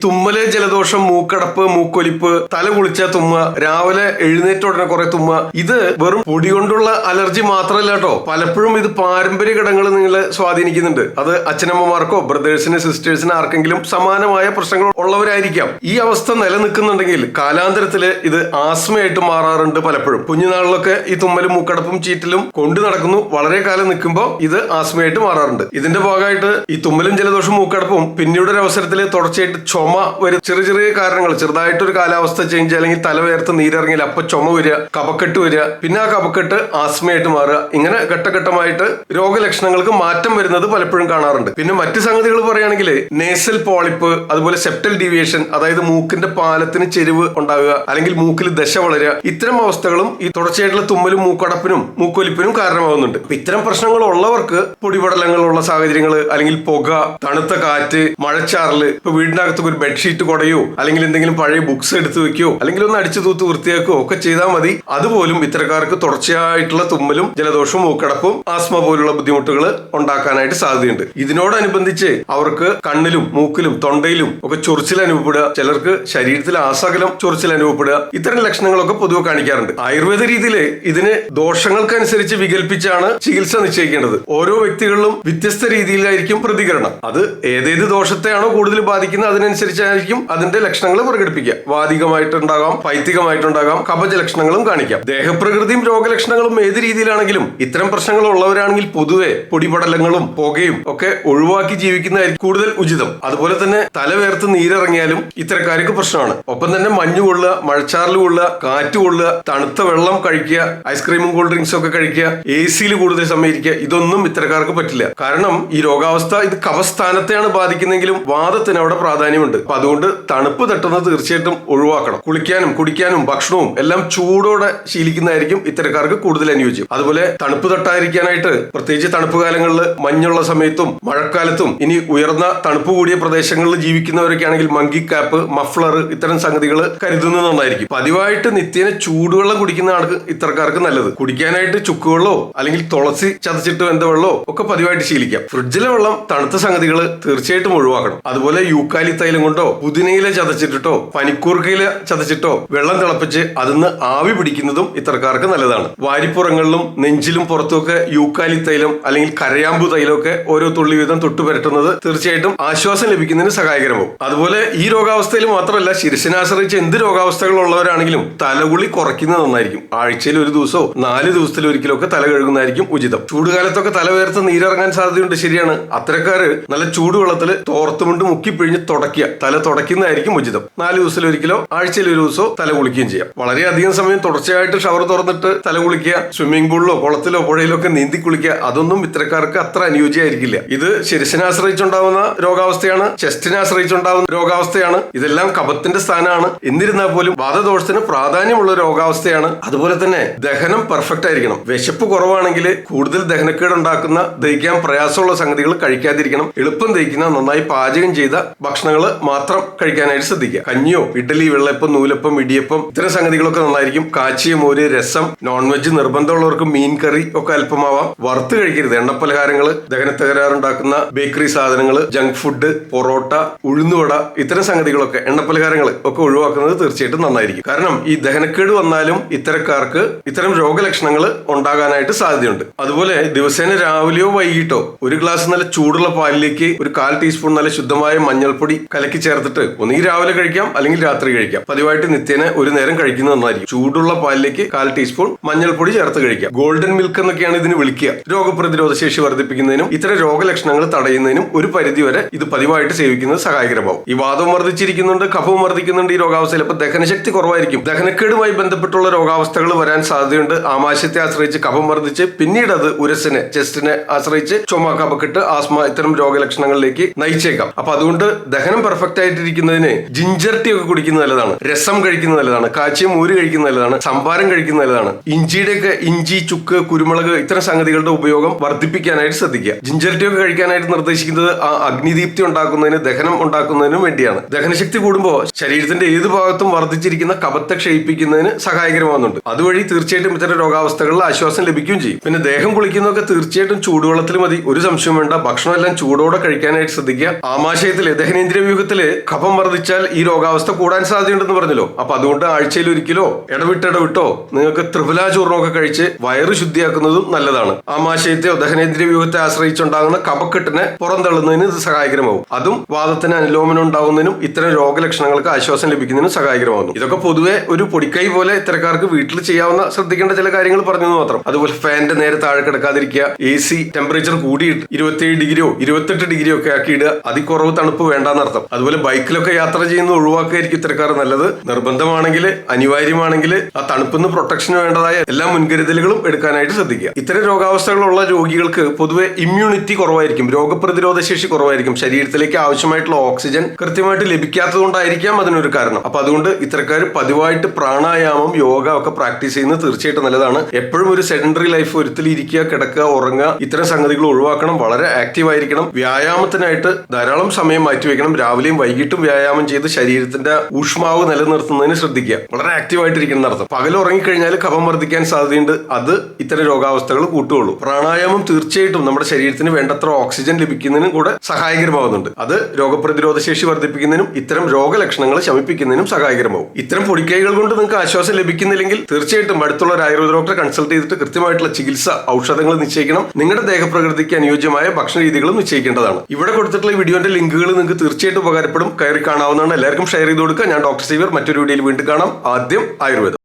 തുമ്മല്, ജലദോഷം, മൂക്കടപ്പ്, മൂക്കൊലിപ്പ്, തല കുളിച്ച തുമ്മ, രാവിലെ എഴുന്നേറ്റ ഉടനെ കുറെ തുമ്മ, ഇത് വെറും പൊടി കൊണ്ടുള്ള അലർജി മാത്രമല്ല കേട്ടോ. പലപ്പോഴും ഇത് പാരമ്പര്യ ഘടകങ്ങൾ നിങ്ങളെ സ്വാധീനിക്കുന്നുണ്ട്. അത് അച്ഛനമ്മമാർക്കോ ബ്രദേഴ്സിന് സിസ്റ്റേഴ്സിന് ആർക്കെങ്കിലും സമാനമായ പ്രശ്നങ്ങൾ ഉള്ളവരായിരിക്കാം. ഈ അവസ്ഥ നിലനിൽക്കുന്നുണ്ടെങ്കിൽ കാലാന്തരത്തില് ഇത് ആസ്മയായിട്ട് മാറാറുണ്ട്. പലപ്പോഴും കുഞ്ഞുനാളിലൊക്കെ ഈ തുമ്മലും മൂക്കടപ്പും ചീറ്റലും കൊണ്ടു നടക്കുന്നു. വളരെ കാലം നിൽക്കുമ്പോൾ ഇത് ആസ്മയായിട്ട് മാറാറുണ്ട്. ഇതിന്റെ ഭാഗമായിട്ട് ഈ തുമ്മലും ജലദോഷവും മൂക്കടപ്പും പിന്നീട് ഒരു അവസരത്തിൽ തുടർച്ചയായിട്ട് ചുമ വരും. ചെറിയ ചെറിയ കാരണങ്ങൾ, ചെറുതായിട്ടൊരു കാലാവസ്ഥ ചേഞ്ച് അല്ലെങ്കിൽ തലവേർത്ത് നീരിറങ്ങിയാൽ അപ്പൊ ചുമ വരിക, കഫക്കെട്ട് വരിക, പിന്നെ ആ കഫക്കെട്ട് ആസ്മയായിട്ട് മാറുക. ഇങ്ങനെ ഘട്ടഘട്ടമായിട്ട് രോഗലക്ഷണങ്ങൾക്ക് മാറ്റം വരുന്നത് പലപ്പോഴും കാണാറുണ്ട്. പിന്നെ മറ്റു സംഗതികൾ പറയുകയാണെങ്കിൽ നേസൽ പോളിപ്പ്, അതുപോലെ സെപ്റ്റൽ ഡീവിയേഷൻ, അതായത് മൂക്കിന്റെ പാലത്തിന് ചെരിവ് ഉണ്ടാകുക, അല്ലെങ്കിൽ മൂക്കിൽ ദശ വളരുക, ഇത്തരം അവസ്ഥകളും ഈ തുടർച്ചയായിട്ടുള്ള തുമ്മലും മൂക്കടപ്പിനും മൂക്കൊലിപ്പിനും കാരണമാകുന്നുണ്ട്. ഇത്തരം പ്രശ്നങ്ങൾ ഉള്ളവർക്ക് പൊടിപടലങ്ങളുള്ള സാഹചര്യങ്ങൾ, അല്ലെങ്കിൽ പുക, തണുത്ത കാറ്റ്, മഴച്ചാറല്, ഇപ്പൊ വീടിനകത്ത് ഒരു ബെഡ്ഷീറ്റ് കൊടയോ അല്ലെങ്കിൽ എന്തെങ്കിലും പഴയ ബുക്സ് എടുത്ത് വെക്കുകയോ അല്ലെങ്കിൽ ഒന്ന് അടിച്ചു തൂത്ത് വൃത്തിയാക്കുകയോ ഒക്കെ ചെയ്താൽ മതി. അതുപോലും ഇത്തരക്കാർക്ക് തുടർച്ചയായിട്ടുള്ള തുമ്മലും ജലദോഷവും മൂക്കടപ്പും ആസ്മ പോലുള്ള ബുദ്ധിമുട്ടുകൾ ഉണ്ടാക്കാനായിട്ട് സാധ്യതയുണ്ട്. ഇതിനോടനുബന്ധിച്ച് അവർക്ക് കണ്ണിലും മൂക്കിലും തൊണ്ടയിലും ഒക്കെ ചൊറിച്ചിൽ അനുഭവപ്പെടുക, ചിലർക്ക് ശരീരത്തിൽ ആസകലം ചൊറിച്ചിൽ അനുഭവപ്പെടുക, ഇത്തരം ലക്ഷണങ്ങളൊക്കെ പൊതുവെ കാണിക്കാറുണ്ട്. ആയുർവേദ രീതിയിൽ ഇതിന് ദോഷങ്ങൾക്കനുസരിച്ച് വികല്പിച്ചാണ് ചികിത്സ നിശ്ചയിക്കേണ്ടത്. ഓരോ വ്യക്തികളിലും വ്യത്യസ്ത രീതിയിലായിരിക്കും പ്രതികരണം. അത് ഏതേത് ദോഷത്തെയാണോ കൂടുതൽ ബാധിക്കുന്നത് അതിനനുസരിച്ചായിരിക്കും അതിന്റെ ലക്ഷണങ്ങൾ പ്രകടിപ്പിക്കുക. വാദികമായിട്ടുണ്ടാകാം, പൈത്തികമായിട്ടുണ്ടാകാം, കഫജ ലക്ഷണങ്ങളും കാണിക്കാം. ദേഹപ്രകൃതിയും രോഗലക്ഷണങ്ങളും ഏത് രീതിയിലാണെങ്കിലും ഇത്തരം പ്രശ്നങ്ങൾ ഉള്ളവരാണെങ്കിൽ പൊതുവെ പൊടിപടലങ്ങളും പുകയും ഒക്കെ ഒഴിവാക്കി ജീവിക്കുന്നതായിരിക്കും കൂടുതൽ ഉചിതം. അതുപോലെ തന്നെ തലവേർത്ത് നീരിറങ്ങിയാലും ഇത്തരക്കാർക്ക് പ്രശ്നമാണ്. ഒപ്പം തന്നെ മഞ്ഞ് കൊള്ളുക, മഴച്ചാറിൽ കൊള്ളുക, കാറ്റ് കൊള്ളുക, തണുത്ത വെള്ളം കഴിക്കുക, ഐസ്ക്രീമും കൂൾ ഡ്രിങ്ക്സും ഒക്കെ കഴിക്കുക, AC കൂടുതൽ സമയം ഇരിക്കുക, ഇതൊന്നും ഇത്തരക്കാർക്ക് പറ്റില്ല. കാരണം ഈ രോഗാവസ്ഥ ഇത് കഫസ്ഥാനത്തെയാണ് ബാധിക്കുന്നെങ്കിലും വാദത്തിന് അവിടെ പ്രാധാന്യമുണ്ട്. അപ്പൊ അതുകൊണ്ട് തണുപ്പ് തട്ടുന്നത് തീർച്ചയായിട്ടും ഒഴിവാക്കണം. കുളിക്കാനും കുടിക്കാനും ഭക്ഷണവും എല്ലാം ചൂടോടെ ശീലിക്കുന്നതായിരിക്കും ഇത്തരക്കാർക്ക് കൂടുതൽ അനുയോജ്യം. അതുപോലെ തണുപ്പ് തട്ടാതിരിക്കാനായിട്ട് പ്രത്യേകിച്ച് തണുപ്പ് കാലങ്ങളിൽ, മഞ്ഞുള്ള സമയത്തും മഴക്കാലത്തും, ഇനി ഉയർന്ന തണുപ്പ് കൂടിയ പ്രദേശങ്ങളിൽ ജീവിക്കുന്നവരൊക്കെ ആണെങ്കിൽ മങ്കി ക്യാപ്പ്, മഫ്ലർ, ഇത്തരം സംഗതികൾ കരുതുന്നത് നന്നായിരിക്കും. പതിവായിട്ട് നിത്യേന ചൂടുവെള്ളം കുടിക്കുന്നതാണ് ഇത്തരക്കാർക്ക് നല്ലത്. കുടിക്കാനായിട്ട് ചുക്കുവെള്ളോ അല്ലെങ്കിൽ തുളസി ചതച്ചിട്ട് വെന്ത വെള്ളമോ ഒക്കെ പതിവായിട്ട് ശീലിക്കാം. ഫ്രിഡ്ജിലെ വെള്ളം, തണുത്ത സംഗതികൾ തീർച്ചയായിട്ടും ഒഴിവാക്കണം. അതുപോലെ യൂക്കാലി തൈലം കൊണ്ടോ പുതിനയില ചതച്ചിട്ടോ പനിക്കൂർക്കയില ചതച്ചിട്ടോ വെള്ളം തിളപ്പിച്ച് അതിന്ന് ആവി പിടിക്കുന്നതും ഇത്തരക്കാർക്ക് നല്ലതാണ്. വാരിപ്പുറങ്ങളിലും നെഞ്ചിലും പുറത്തുമൊക്കെ യൂക്കാലി തൈലം അല്ലെങ്കിൽ കരയാമ്പു തൈലമൊക്കെ ഓരോ തുള്ളി വീതം തൊട്ടു പുരട്ടുന്നത് തീർച്ചയായിട്ടും ആശ്വാസം ലഭിക്കുന്നതിന് സഹായകരമാവും. അതുപോലെ ഈ രോഗാവസ്ഥയിൽ മാത്രമല്ല, ശിരസിനെ ആശ്രയിച്ച് എന്ത് രോഗാവസ്ഥകൾ ഉള്ളവരാണെങ്കിലും തലകുളി കുറയ്ക്കുന്നത് നന്നായിരിക്കും. ആഴ്ചയിൽ ഒരു ദിവസമോ 4 ദിവസത്തിൽ ഒരിക്കലോ ഒക്കെ തല കഴുകുന്നതായിരിക്കും ഉചിതം. ചൂടുകാലത്തൊക്കെ തല വേർത്ത് നീരിറങ്ങാൻ സാധ്യതയുണ്ട്, ശരിയാണ്. അത്തരക്കാര് നല്ല ചൂടുവെള്ളത്തിൽ തോർത്തുമുണ്ട് മുക്കിപ്പിഴിഞ്ഞ് തുടയ്ക്കുക, തല തുടയ്ക്കുന്നതായിരിക്കും ഉചിതം. 4 ദിവസത്തിൽ ഒരിക്കലോ ആഴ്ചയിൽ ഒരു ദിവസമോ തല കുളിക്കുകയും ചെയ്യാം. വളരെയധികം സമയം തുടർച്ചയായിട്ട് ഷവർ തുറന്നിട്ട് തല കുളിക്കുക, സ്വിമ്മിംഗ് പൂളിലോ കുളത്തിലോ പുഴയിലോ ഒക്കെ നീന്തി കുളിക്കുക, അതൊന്നും ഇത്തരക്കാർക്ക് അത്ര അനുയോജ്യമായിരിക്കില്ല. ഇത് ശിരസിനെ ആശ്രയിച്ചുണ്ടാവുന്ന രോഗാവസ്ഥയാണ്, ചെസ്റ്റിനെ ആശ്രയിച്ചുണ്ടാവുന്ന രോഗാവസ്ഥയാണ്. ഇതെല്ലാം കഫത്തിന്റെ സ്ഥാനമാണ്. എന്നിരുന്നാൽ പോലും വാതദോഷത്തിന് പ്രാധാന്യമുള്ള രോഗാവസ്ഥയാണ്. അതുപോലെ തന്നെ ദഹനം പെർഫെക്റ്റ് ആയിരിക്കണം. വിശപ്പ് കുറവാണെങ്കിൽ കൂടുതൽ ദഹനക്കേട് ഉണ്ടാക്കുന്ന, ദഹിക്കാൻ പ്രയാസമുള്ള സംഗതികൾ കഴിക്കാതിരിക്കണം. എളുപ്പം ദഹിക്കുന്ന, നന്നായി പാചകം ചെയ്ത ഭക്ഷണങ്ങൾ മാത്രം കഴിക്കാനായിട്ട് ശ്രദ്ധിക്കുക. കഞ്ഞിയോ ഇഡ്ഡലി, വെള്ളയപ്പം, നൂലപ്പം, ഇടിയപ്പം, ഇത്തരം സംഗതികളൊക്കെ നന്നായിരിക്കും. കാച്ചിയ മോര്, രസം, നോൺ വെജ് നിർബന്ധമുള്ളവർക്ക് മീൻ കറി ഒക്കെ അല്പമാവാം. വറുത്ത് കഴിക്കരുത്. എണ്ണപ്പലഹാരങ്ങൾ, ദഹന തകരാറുണ്ടാക്കുന്ന ബേക്കറി സാധനങ്ങൾ, ജങ്ക് ഫുഡ്, പൊറോട്ട, ഉഴുന്നുവട, ഇത്തരം സംഗതികളൊക്കെ, എണ്ണപ്പലഹാരങ്ങൾ ഒക്കെ ഒഴിവാക്കുന്നത് തീർച്ചയായിട്ടും നന്നായിരിക്കും. കാരണം ഈ ദഹനക്കേട് വന്നാലും ഇത്തരക്കാർക്ക് ഇത്തരം രോഗലക്ഷണങ്ങൾ ഉണ്ടാകാനായിട്ട് സാധ്യതയുണ്ട്. അതുപോലെ ദിവസേന രാവിലെയോ വൈകിട്ടോ ഒരു ഗ്ലാസ് നല്ല ചൂടുള്ള പാലിലേക്ക് ഒരു 1/4 ടീസ്പൂൺ നല്ല ശുദ്ധമായ മഞ്ഞൾപ്പൊടി കലക്കി ചേർത്തിട്ട് ഒന്നുകിൽ രാവിലെ കഴിക്കാം അല്ലെങ്കിൽ രാത്രി കഴിക്കാം. പതിവായിട്ട് നിത്യേന ഒരു നേരം കഴിക്കുന്നത് നന്നായിരിക്കും. ചൂടുള്ള പാലിലേക്ക് 1/4 ടീസ്പൂൺ മഞ്ഞൾപ്പൊടി ചേർത്ത് കഴിക്കാം. ഗോൾഡൻ മിൽക്ക് എന്നൊക്കെയാണ് ഇതിന് വിളിക്കുക. രോഗപ്രതിരോധ ശേഷി വർദ്ധിപ്പിക്കുന്നതിനും ഇത്തരം രോഗലക്ഷണങ്ങൾ തടയുന്നതിനും ഒരു പരിധിവരെ ഇത് പതിവായിട്ട് സേവിക്കുന്നത് സഹായകരമാവും. ഈ വാദവും വർദ്ധിച്ചിരിക്കുന്നുണ്ട്, കഫവും വർദ്ധിക്കുന്നുണ്ട്. ഈ രോഗാവസ്ഥയിൽ ഇപ്പൊ ദഹനശക്തി കുറവായിരിക്കും. ദഹനക്കേടുമായി ബന്ധപ്പെട്ടുള്ള രോഗാവസ്ഥകൾ വരാൻ സാധ്യതയുണ്ട്. ആമാശയത്തെ ആശ്രയിച്ച് കഫം വർദ്ധിച്ച് പിന്നീട് അത് ഉരസിനെ, ചെസ്റ്റിനെ ആശ്രയിച്ച് ചുമ, കഫക്കെട്ട്, ആസ്മ, ഇത്തരം രോഗലക്ഷണങ്ങളിലേക്ക് നയിച്ചേക്കാം. അപ്പൊ അതുകൊണ്ട് ദഹനം പെർഫെക്റ്റ് ആയിട്ടിരിക്കുന്നതിന് ജിഞ്ചർ ടീ ഒക്കെ കുടിക്കുന്നത് നല്ലതാണ്. രസം കഴിക്കുന്നത് നല്ലതാണ്. കാച്ചിയ മോര് കഴിക്കുന്നത് നല്ലതാണ്. സംഭാരം കഴിക്കുന്നത് നല്ലതാണ്. ഇഞ്ചി, ചുക്ക്, കുരുമുളക്, ഇത്തരം സംഗതികളുടെ ഉപയോഗം വർദ്ധിപ്പിക്കാനായിട്ട് ശ്രദ്ധിക്കുക. ജിഞ്ചർ ടീ ഒക്കെ കഴിക്കാനായിട്ട് നിർദ്ദേശിക്കുന്നത് ആ അഗ്നിദീപ്തി ഉണ്ടാക്കുന്നതിന്, ദഹനം ഉണ്ടാക്കുന്നതിനും വേണ്ടിയാണ്. ദഹനശക്തി കൂടുമ്പോൾ ശരീരത്തിന്റെ ഏത് ഭാഗത്തും വർദ്ധിച്ചിരിക്കുന്ന കഫത്തെ ക്ഷയിപ്പിക്കുന്നതിന് സഹായകരമാകുന്നുണ്ട്. അതുവഴി തീർച്ചയായിട്ടും ഇത്തരം രോഗാവസ്ഥകളിൽ ആശ്വാസം ലഭിക്കുകയും ചെയ്യും. പിന്നെ ദേഹം കുളിക്കുന്നതൊക്കെ തീർച്ചയായിട്ടും ചൂടുവെള്ളത്തിൽ മതി. ഒരു സംശയം വേണ്ട. ഭക്ഷണം എല്ലാം ചൂടോടെ കഴിക്കാനായിട്ട് ശ്രദ്ധിക്കുക. ആമാശയത്തിലെ ദഹനേന്ദ്രിയ വ്യൂഹത്തിൽ രക്തത്തില് കഫം വർദ്ധിച്ചാൽ ഈ രോഗാവസ്ഥ കൂടാൻ സാധ്യതയുണ്ടെന്ന് പറഞ്ഞല്ലോ. അപ്പൊ അതുകൊണ്ട് ആഴ്ചയിൽ ഒരിക്കലോ ഇടവിട്ടോ നിങ്ങൾക്ക് ത്രിഫല ചൂർണമൊക്കെ കഴിച്ച് വയറ് ശുദ്ധിയാക്കുന്നതും നല്ലതാണ്. ആമാശയത്തെയോ ദഹനേന്ദ്രിയ വ്യൂഹത്തെ ആശ്രയിച്ചുണ്ടാകുന്ന കഫക്കെട്ടിനെ പുറന്തള്ളുന്നതിന് ഇത് സഹായകരമാവും. അതും വാദത്തിന് അനുലോമനം ഉണ്ടാവുന്നതിനും ഇത്തരം രോഗലക്ഷണങ്ങൾക്ക് ആശ്വാസം ലഭിക്കുന്നതിനും സഹായകരമാകുന്നു. ഇതൊക്കെ പൊതുവെ ഒരു പൊടിക്കൈ പോലെ ഇത്തരക്കാർക്ക് വീട്ടിൽ ചെയ്യാവുന്ന ശ്രദ്ധിക്കേണ്ട ചില കാര്യങ്ങൾ പറഞ്ഞെന്ന് മാത്രം. അതുപോലെ ഫാനിന്റെ നേരെ താഴെ കിടക്കാതിരിക്കുക, AC ടെമ്പറേച്ചർ കൂടിയിട്ട് 27 ഡിഗ്രിയോ 28 ഡിഗ്രിയോ ഒക്കെ ആക്കി ഇടുക, അതികുറവ് തണുപ്പ് വേണ്ടാന്നർത്ഥം. അതുപോലെ ബൈക്കിലൊക്കെ യാത്ര ചെയ്യുന്നത് ഒഴിവാക്കുകയായിരിക്കും ഇത്തരക്കാർ നല്ലത്. നിർബന്ധമാണെങ്കിൽ അനിവാര്യമാണെങ്കിൽ ആ തണുപ്പിന്ന് പ്രൊട്ടക്ഷന് വേണ്ടതായ എല്ലാ മുൻകരുതലുകളും എടുക്കാനായിട്ട് ശ്രദ്ധിക്കുക. ഇത്തരം രോഗാവസ്ഥകളുള്ള രോഗികൾക്ക് പൊതുവെ ഇമ്മ്യൂണിറ്റി കുറവായിരിക്കും, രോഗപ്രതിരോധ ശേഷി കുറവായിരിക്കും. ശരീരത്തിലേക്ക് ആവശ്യമായിട്ടുള്ള ഓക്സിജൻ കൃത്യമായിട്ട് ലഭിക്കാത്തത് കൊണ്ടായിരിക്കാം അതിനൊരു കാരണം. അപ്പൊ അതുകൊണ്ട് ഇത്തരക്കാർ പതിവായിട്ട് പ്രാണായാമം, യോഗ ഒക്കെ പ്രാക്ടീസ് ചെയ്യുന്നത് തീർച്ചയായിട്ടും നല്ലതാണ്. എപ്പോഴും ഒരു സെഡൻഡറി ലൈഫ്, ഒരുത്തിൽ ഇരിക്കുക, കിടക്കുക, ഉറങ്ങുക, ഇത്തരം സംഗതികൾ ഒഴിവാക്കണം. വളരെ ആക്റ്റീവ് ആയിരിക്കണം. വ്യായാമത്തിനായിട്ട് ധാരാളം സമയം മാറ്റിവെക്കണം. രാവിലെയും വൈകിട്ടും വ്യായാമം ചെയ്ത് ശരീരത്തിന്റെ ഊഷ്മാവ് നിലനിർത്തുന്നതിന് ശ്രദ്ധിക്കുക. വളരെ ആക്റ്റീവ് ആയിട്ടിരിക്കണം എന്നർത്ഥം. പകൽ ഉറങ്ങിക്കഴിഞ്ഞാൽ കഫം വർദ്ധിക്കാൻ സാധ്യതയുണ്ട്. അത് ഇത്തരം രോഗാവസ്ഥകൾ കൂട്ടുകയുള്ളൂ. പ്രാണായാമം തീർച്ചയായിട്ടും നമ്മുടെ ശരീരത്തിന് വേണ്ടത്ര ഓക്സിജൻ ലഭിക്കുന്നതിനും കൂടെ സഹായകരമാകുന്നുണ്ട്. അത് രോഗപ്രതിരോധ ശേഷി വർദ്ധിപ്പിക്കുന്നതിനും ഇത്തരം രോഗലക്ഷണങ്ങൾ ശമിപ്പിക്കുന്നതിനും സഹായകരമാവും. ഇത്തരം പൊടിക്കൈകൾ കൊണ്ട് നിങ്ങൾക്ക് ആശ്വാസം ലഭിക്കുന്നില്ലെങ്കിൽ തീർച്ചയായിട്ടും അടുത്തുള്ള ഒരു ആയുർവേദ ഡോക്ടറെ കൺസൾട്ട് ചെയ്തിട്ട് കൃത്യമായിട്ടുള്ള ചികിത്സ, ഔഷധങ്ങൾ നിശ്ചയിക്കണം. നിങ്ങളുടെ ദേഹപ്രകൃതിക്ക് അനുയോജ്യമായ ഭക്ഷണ രീതികളും നിശ്ചയിക്കേണ്ടതാണ്. ഇവിടെ കൊടുത്തിട്ടുള്ള ഈ വീഡിയോന്റെ ലിങ്കുകൾ നിങ്ങൾക്ക് തീർച്ചയായിട്ടും ഉപകാരപ്പെടും. കയറി കാണാവുന്നതാണ്. എല്ലാവർക്കും ഷെയർ ചെയ്ത് കൊടുക്കുക. ഞാൻ ഡോക്ടർ സേവ്യർ. മറ്റൊരു വീഡിയോയിൽ വീണ്ടും കാണാം. ആദ്യം ആയുർവേദം.